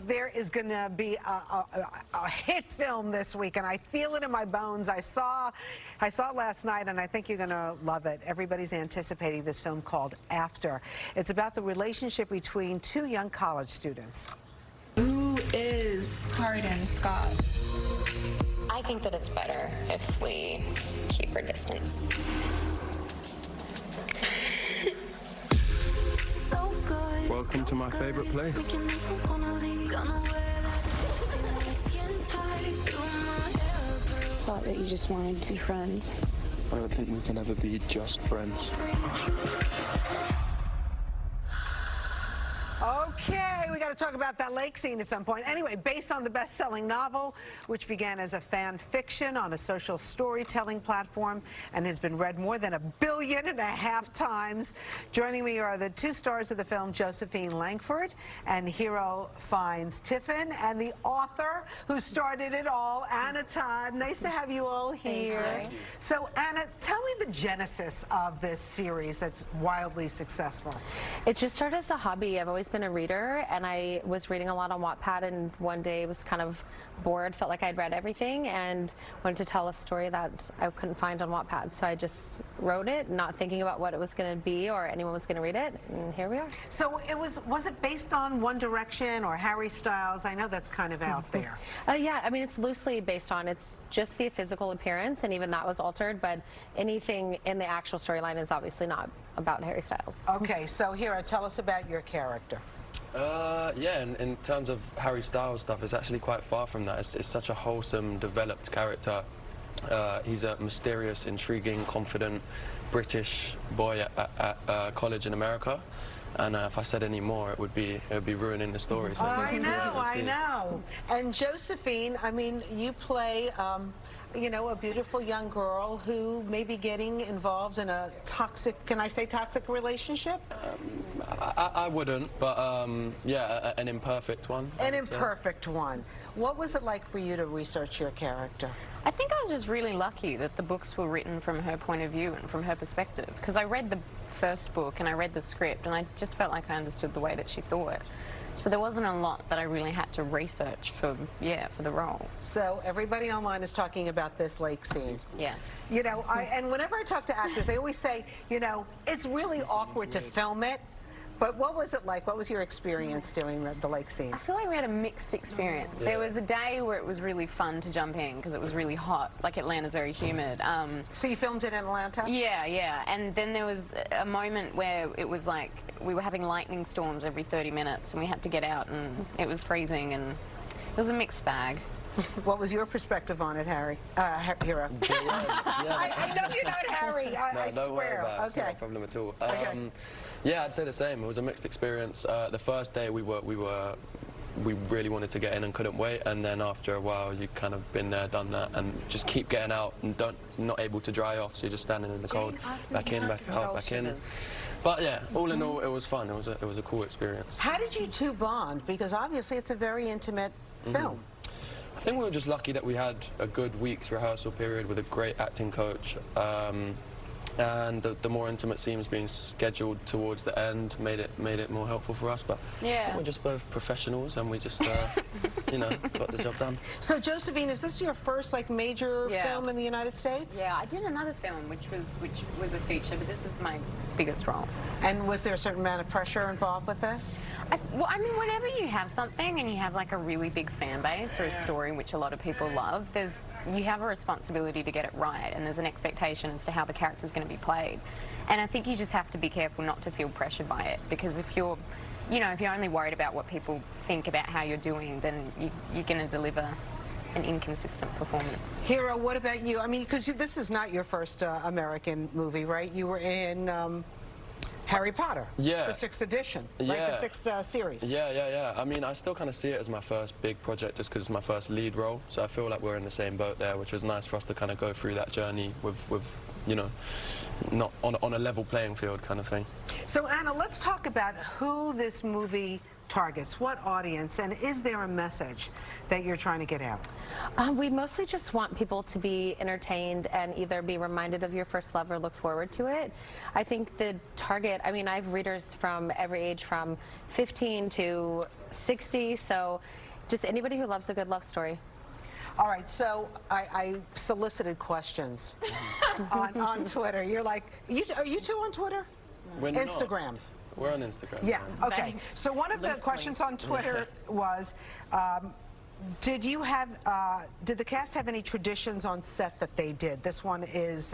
There is going to be a hit film this week, and I feel it in my bones. I saw it last night, and I think you're going to love it. Everybody's anticipating this film called After. It's about the relationship between two young college students. Who is Harden Scott? I think that it's better if we keep our distance. Welcome to my favorite place. Thought that you just wanted to be friends. I don't think we can ever be just friends. Okay, we got to talk about that lake scene at some point. Anyway, based on the best-selling novel, which began as a fan fiction on a social storytelling platform and has been read more than 1.5 billion times. Joining me are the two stars of the film, Josephine Langford and hero Fiennes-Tiffin, and the author who started it all, Todd. Nice to have you all here. So, Anna, tell me the genesis of this series that's wildly successful. It just started as a hobby. I've always been a reader, and I was reading a lot on Wattpad, and one day was kind of bored, felt like I'd read everything, and wanted to tell a story that I couldn't find on Wattpad. So I just wrote it, not thinking about what it was going to be or anyone was going to read it, and here we are. So was it based on One Direction or Harry Styles? I know that's kind of out there. Yeah, I mean, it's loosely based on, it's just the physical appearance, and even that was altered, but anything in the actual storyline is obviously not about Harry Styles. Okay, so Hira, tell us about your character. Yeah, in terms of Harry Styles stuff, it's actually quite far from that. It's such a wholesome, developed character. He's a mysterious, intriguing, confident British boy at college in America. And if I said any more, it would be ruining the story. So I know. And Josephine, I mean, you play, you know, a beautiful young girl who may be getting involved in a toxic, can I say toxic relationship? I wouldn't, but yeah, an imperfect one. An imperfect one. What was it like for you to research your character? I think I was just really lucky that the books were written from her point of view and from her perspective, because I read the first book and I read the script and I just felt like I understood the way that she thought. So there wasn't a lot that I really had to research for the role. So everybody online is talking about this lake scene. Yeah. You know, and whenever I talk to actors, they always say, you know, it's really awkward to film it. But what was it like? What was your experience doing the lake scene? I feel like we had a mixed experience. There was a day where it was really fun to jump in because it was really hot. Like, Atlanta's very humid. So you filmed it in Atlanta? Yeah. And then there was a moment where it was like we were having lightning storms every 30 minutes and we had to get out and it was freezing and it was a mixed bag. What was your perspective on it, Harry? Hira. I know you know it, Harry. I don't worry swear. about it. It's not a problem at all. Yeah, I'd say the same. It was a mixed experience. The first day we really wanted to get in and couldn't wait, and then after a while you kind of been there, done that, and just keep getting out and not able to dry off, so you're just standing in the cold, back in, back out, back in. But yeah, all in all, it was fun. It was a cool experience. How did you two bond? Because obviously it's a very intimate film. I think we were just lucky that we had a good week's rehearsal period with a great acting coach. And the more intimate scenes being scheduled towards the end made it more helpful for us. But we're just both professionals, and we just you know, got the job done. So Josephine, is this your first major film in the United States? Yeah, I did another film which was a feature, but this is my biggest role. And was there a certain amount of pressure involved with this? Well, I mean, whenever you have something and you have like a really big fan base or a story which a lot of people love, you have a responsibility to get it right, and there's an expectation as to how the character's going to be played. And I think you just have to be careful not to feel pressured by it, because if you're only worried about what people think about how you're doing, then you're going to deliver an inconsistent performance. Hira, what about you? I mean, because this is not your first American movie, right? You were in Harry Potter, the 6th edition, right? The 6th series. Yeah. I mean, I still kind of see it as my first big project just because it's my first lead role. So I feel like we're in the same boat there, which was nice for us to kind of go through that journey with you know, not on a level playing field kind of thing. So Anna, let's talk about who this movie targets? What audience? And is there a message that you're trying to get out? We mostly just want people to be entertained and either be reminded of your first love or look forward to it. I think the target, I mean, I have readers from every age, from 15 to 60, so just anybody who loves a good love story. All right, so I solicited questions on Twitter. You're like, are you two on Twitter? We're Instagram. Not. We're on Instagram. Yeah, okay. So one of the questions on Twitter was, did the cast have any traditions on set that they did? This one is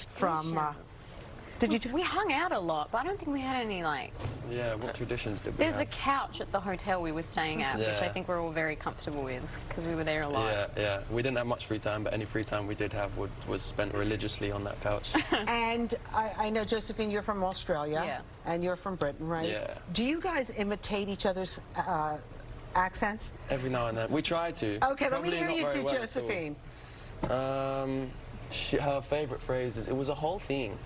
from... We hung out a lot, but I don't think we had any, like... Yeah, what traditions did we There's have? a couch at the hotel we were staying at, which I think we're all very comfortable with, because we were there a lot. Yeah. We didn't have much free time, but any free time we did have was spent religiously on that couch. And I know, Josephine, you're from Australia, and you're from Britain, right? Yeah. Do you guys imitate each other's accents? Every now and then. We try to. Okay, let me hear you two, Josephine. Her favourite phrase is, "It was a whole thing."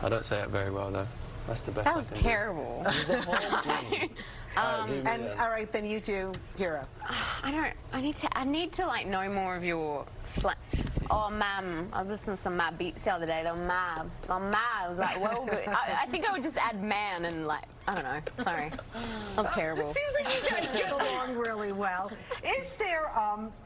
I don't say it very well, though. That's the best. That was terrible. It was a whole thing. All right, then you do Hero. I need to like know more of your slang. Oh, ma'am, I was listening to some mad beats the other day. They were mad. I'm mad. I was like, well, good. I think I would just add man and like, I don't know. Sorry. That was terrible. It seems like you guys get along really well. Is there,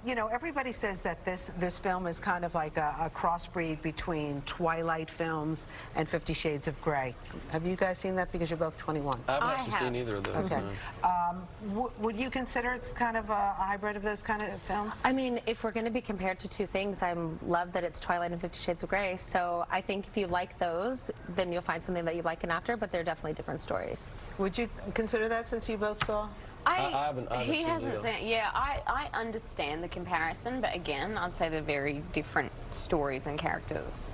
you know, everybody says that this film is kind of like a crossbreed between Twilight films and 50 Shades of Grey. Have you guys seen that? Because you're both 21. I haven't actually seen either of those. Okay. No. Would you consider it's kind of a hybrid of those kind of films? I mean, if we're going to be compared to two things, I love that it's Twilight and 50 Shades of Grey. So I think if you like those, then you'll find something that you like in After, but they're definitely different stories. Would you consider that since you both saw? I haven't He hasn't seen. Yeah, I understand the comparison, but again, I'd say they're very different stories and characters.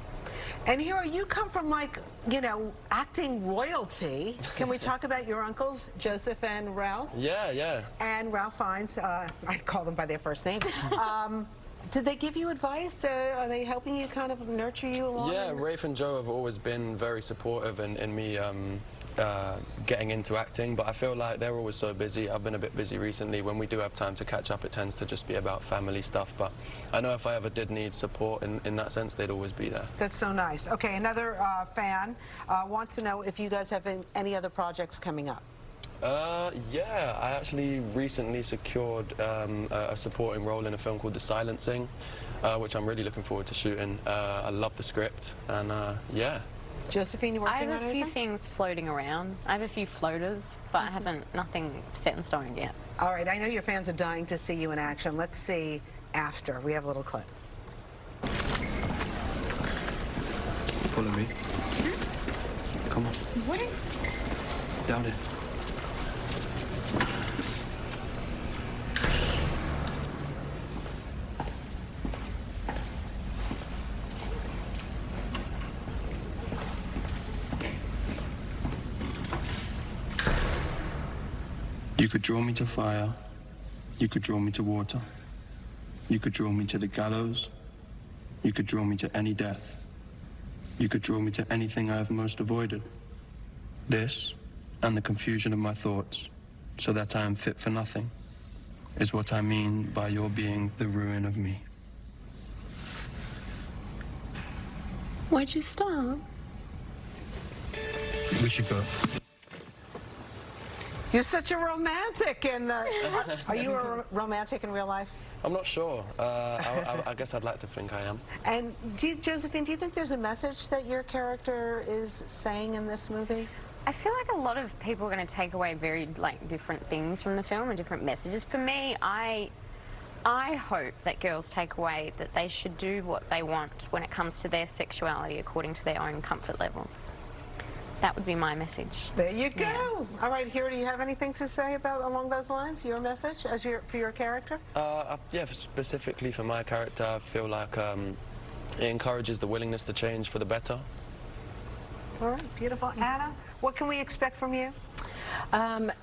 And Hero, you come from, like, you know, acting royalty. Can we talk about your uncles, Joseph and Ralph? Yeah. And Ralph Fiennes, I call them by their first name. Did they give you advice? Are they helping you kind of nurture you along? Yeah, Rafe and Joe have always been very supportive in me getting into acting, but I feel like they're always so busy. I've been a bit busy recently. When we do have time to catch up, it tends to just be about family stuff, but I know if I ever did need support in that sense, they'd always be there. That's so nice. Okay, another fan wants to know if you guys have any other projects coming up. Yeah, I actually recently secured a supporting role in a film called The Silencing, which I'm really looking forward to shooting. I love the script, and yeah. Josephine, you working on I have a few anything? things floating around. I have a few floaters, but I haven't, nothing set in stone yet. All right, I know your fans are dying to see you in action. Let's see After. We have a little clip. Follow me. Come on. What? Down it. You could draw me to fire. You could draw me to water. You could draw me to the gallows. You could draw me to any death. You could draw me to anything I have most avoided. This, and the confusion of my thoughts, so that I am fit for nothing, is what I mean by your being the ruin of me. Why'd you stop? We should go. You're such a romantic, and are you a romantic in real life? I'm not sure. I guess I'd like to think I am. And Josephine, do you think there's a message that your character is saying in this movie? I feel like a lot of people are going to take away very different things from the film and different messages. For me, I hope that girls take away that they should do what they want when it comes to their sexuality according to their own comfort levels. That would be my message. There you go. Yeah. All right, Hero, do you have anything to say about along those lines? Your message for your character? Yeah, specifically for my character, I feel like it encourages the willingness to change for the better. All right, beautiful. Anna, what can we expect from you?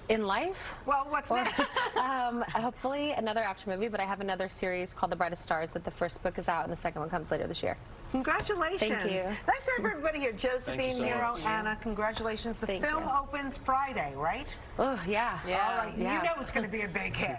In life? Well, what's next? Hopefully another After movie, but I have another series called The Brightest Stars that the first book is out and the second one comes later this year. Congratulations. Thank you. Nice to have everybody here. Josephine, so Nero, much. Anna, congratulations. The film opens Friday, right? Oh, yeah. All right. You know it's going to be a big hit.